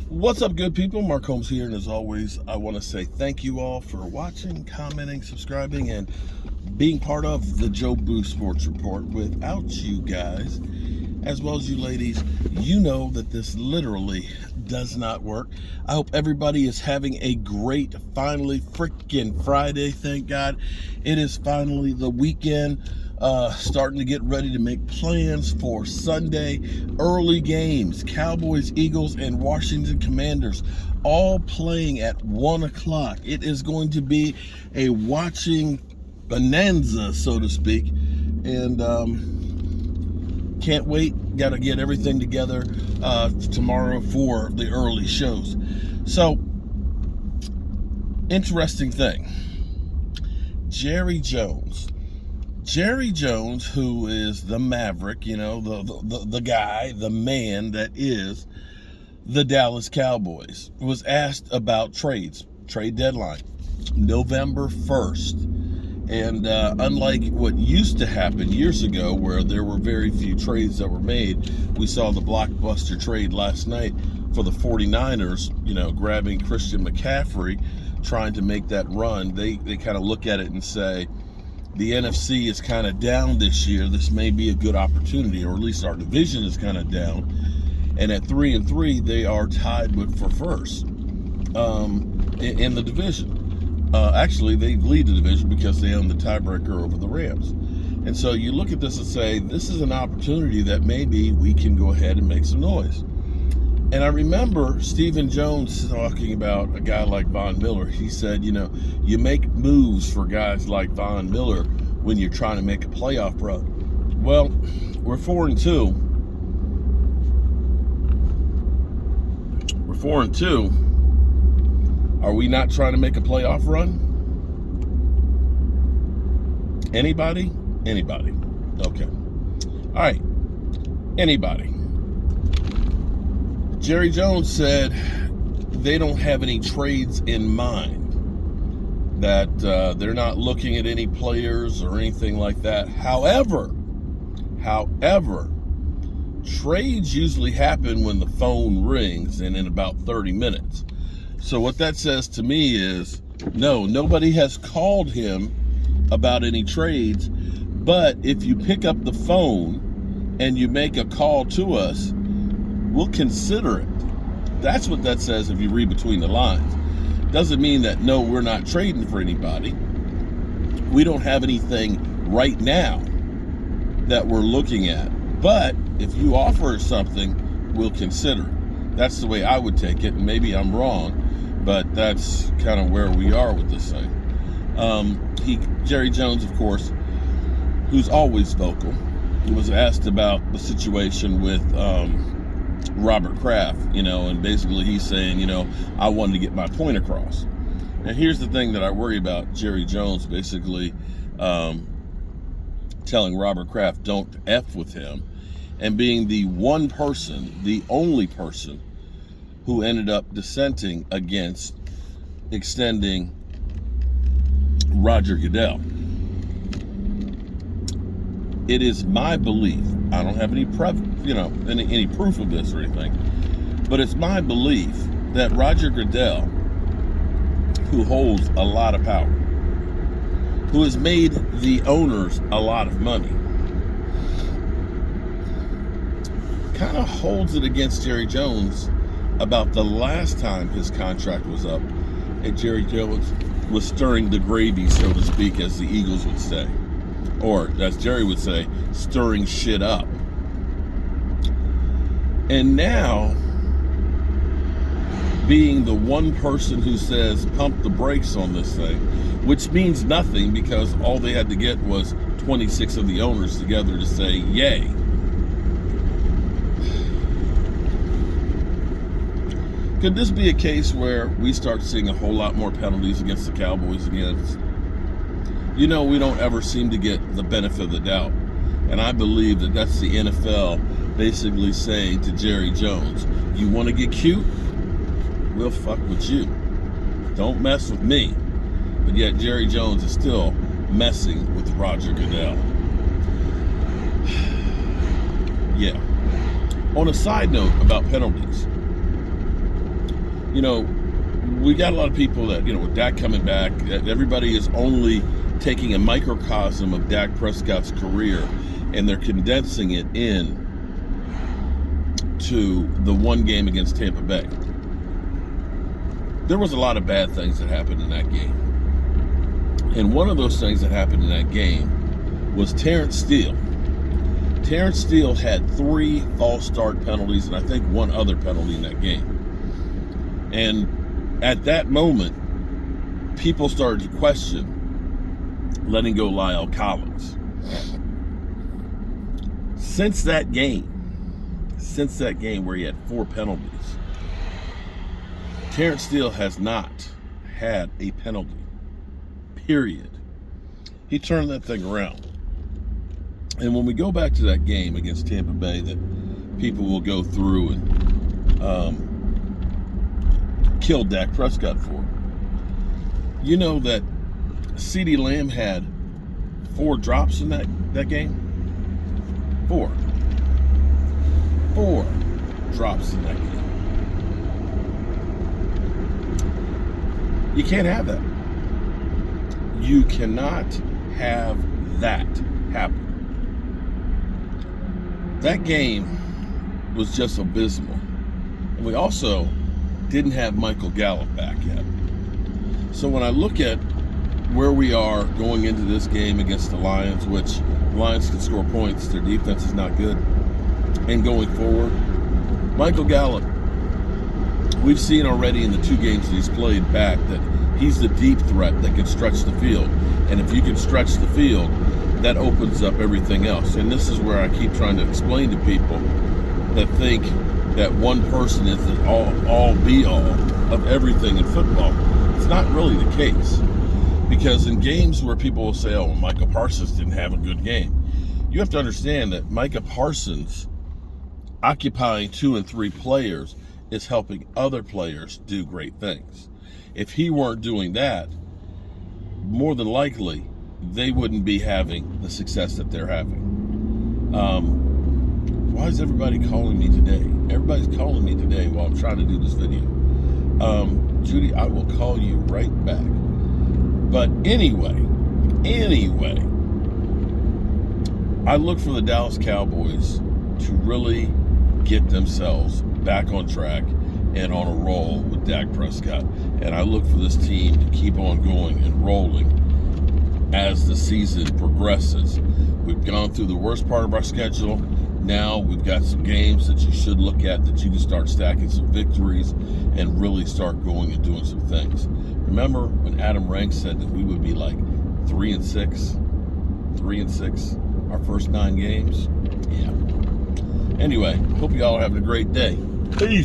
What's up, good people? Mark Holmes here, and as always, I want to say thank you all for watching, commenting, subscribing, and being part of the Joe Boo Sports Report. Without you guys, as well as you ladies, you know that this literally does not work. I hope everybody is having a great, finally, freaking Friday. Thank God it is finally the weekend. Starting to get ready to make plans for Sunday. Early games, Cowboys, Eagles, and Washington Commanders all playing at 1 o'clock. It is going to be a watching bonanza, so to speak. And can't wait. Got to get everything together tomorrow for the early shows. So, interesting thing. Jerry Jones, who is the Maverick, you know, the guy, the man that is the Dallas Cowboys, was asked about trade deadline, November 1st. And unlike what used to happen years ago, where there were very few trades that were made, we saw the blockbuster trade last night for the 49ers, you know, grabbing Christian McCaffrey, trying to make that run. They kind of look at it and say, the NFC is kind of down this year. This may be a good opportunity, or at least our division is kind of down. And at 3-3, they are tied for first in the division. Actually, they lead the division because they own the tiebreaker over the Rams. And so you look at this and say, this is an opportunity that maybe we can go ahead and make some noise. And I remember Stephen Jones talking about a guy like Von Miller. He said, you know, you make moves for guys like Von Miller when you're trying to make a playoff run. Well, we're 4-2. We're 4-2. Are we not trying to make a playoff run? Anybody? Anybody. Okay. All right. Anybody. Jerry Jones said they don't have any trades in mind, that they're not looking at any players or anything like that. However, trades usually happen when the phone rings and in about 30 minutes. So what that says to me is, no, nobody has called him about any trades, but if you pick up the phone and you make a call to us, we'll consider it. That's what that says if you read between the lines. Doesn't mean that, no, we're not trading for anybody. We don't have anything right now that we're looking at. But if you offer something, we'll consider it. That's the way I would take it, and maybe I'm wrong, but that's kind of where we are with this thing. Jerry Jones, of course, who's always vocal, was asked about the situation with Robert Kraft, you know, and basically he's saying, you know, I wanted to get my point across. And here's the thing that I worry about Jerry Jones basically telling Robert Kraft don't F with him, and being the one person, the only person who ended up dissenting against extending Roger Goodell. It is my belief, I don't have any proof of this or anything, but it's my belief that Roger Goodell, who holds a lot of power, who has made the owners a lot of money, kind of holds it against Jerry Jones about the last time his contract was up, and Jerry Jones was stirring the gravy, so to speak, as the Eagles would say. Or, as Jerry would say, stirring shit up. And now, being the one person who says, pump the brakes on this thing, which means nothing because all they had to get was 26 of the owners together to say, yay. Could this be a case where we start seeing a whole lot more penalties against the Cowboys again? You know, we don't ever seem to get the benefit of the doubt. And I believe that that's the NFL basically saying to Jerry Jones, you want to get cute? We'll fuck with you. Don't mess with me. But yet Jerry Jones is still messing with Roger Goodell. Yeah. On a side note about penalties, we got a lot of people that, with Dak coming back, everybody is only taking a microcosm of Dak Prescott's career, and they're condensing it in to the one game against Tampa Bay. There was a lot of bad things that happened in that game. And one of those things that happened in that game was Terrence Steele. Terrence Steele had 3 false start penalties and I think 1 other penalty in that game. And at that moment, people started to question letting go Lyle Collins. Since that game where he had 4 penalties, Terrence Steele has not had a penalty. Period. He turned that thing around. And when we go back to that game against Tampa Bay that people will go through and kill Dak Prescott for, you know that CeeDee Lamb had 4 drops in that game? 4 drops in that game. You can't have that. You cannot have that happen. That game was just abysmal. And we also didn't have Michael Gallup back yet. So when I look at where we are going into this game against the Lions, which the Lions can score points, their defense is not good, and going forward, Michael Gallup, we've seen already in the 2 games that he's played back that he's the deep threat that can stretch the field. And if you can stretch the field, that opens up everything else. And this is where I keep trying to explain to people that think that one person is the all be all of everything in football. It's not really the case. Because in games where people will say, oh, Micah Parsons didn't have a good game, you have to understand that Micah Parsons occupying 2 and 3 players is helping other players do great things. If he weren't doing that, more than likely, they wouldn't be having the success that they're having. Why is everybody calling me today? Everybody's calling me today while I'm trying to do this video. Judy, I will call you right back. But anyway, I look for the Dallas Cowboys to really get themselves back on track and on a roll with Dak Prescott. And I look for this team to keep on going and rolling as the season progresses. We've gone through the worst part of our schedule. Now we've got some games that you should look at, that you can start stacking some victories and really start going and doing some things. Remember when Adam Rank said that we would be like 3-6 our first 9 games? Yeah. Anyway, hope you all are having a great day. Peace.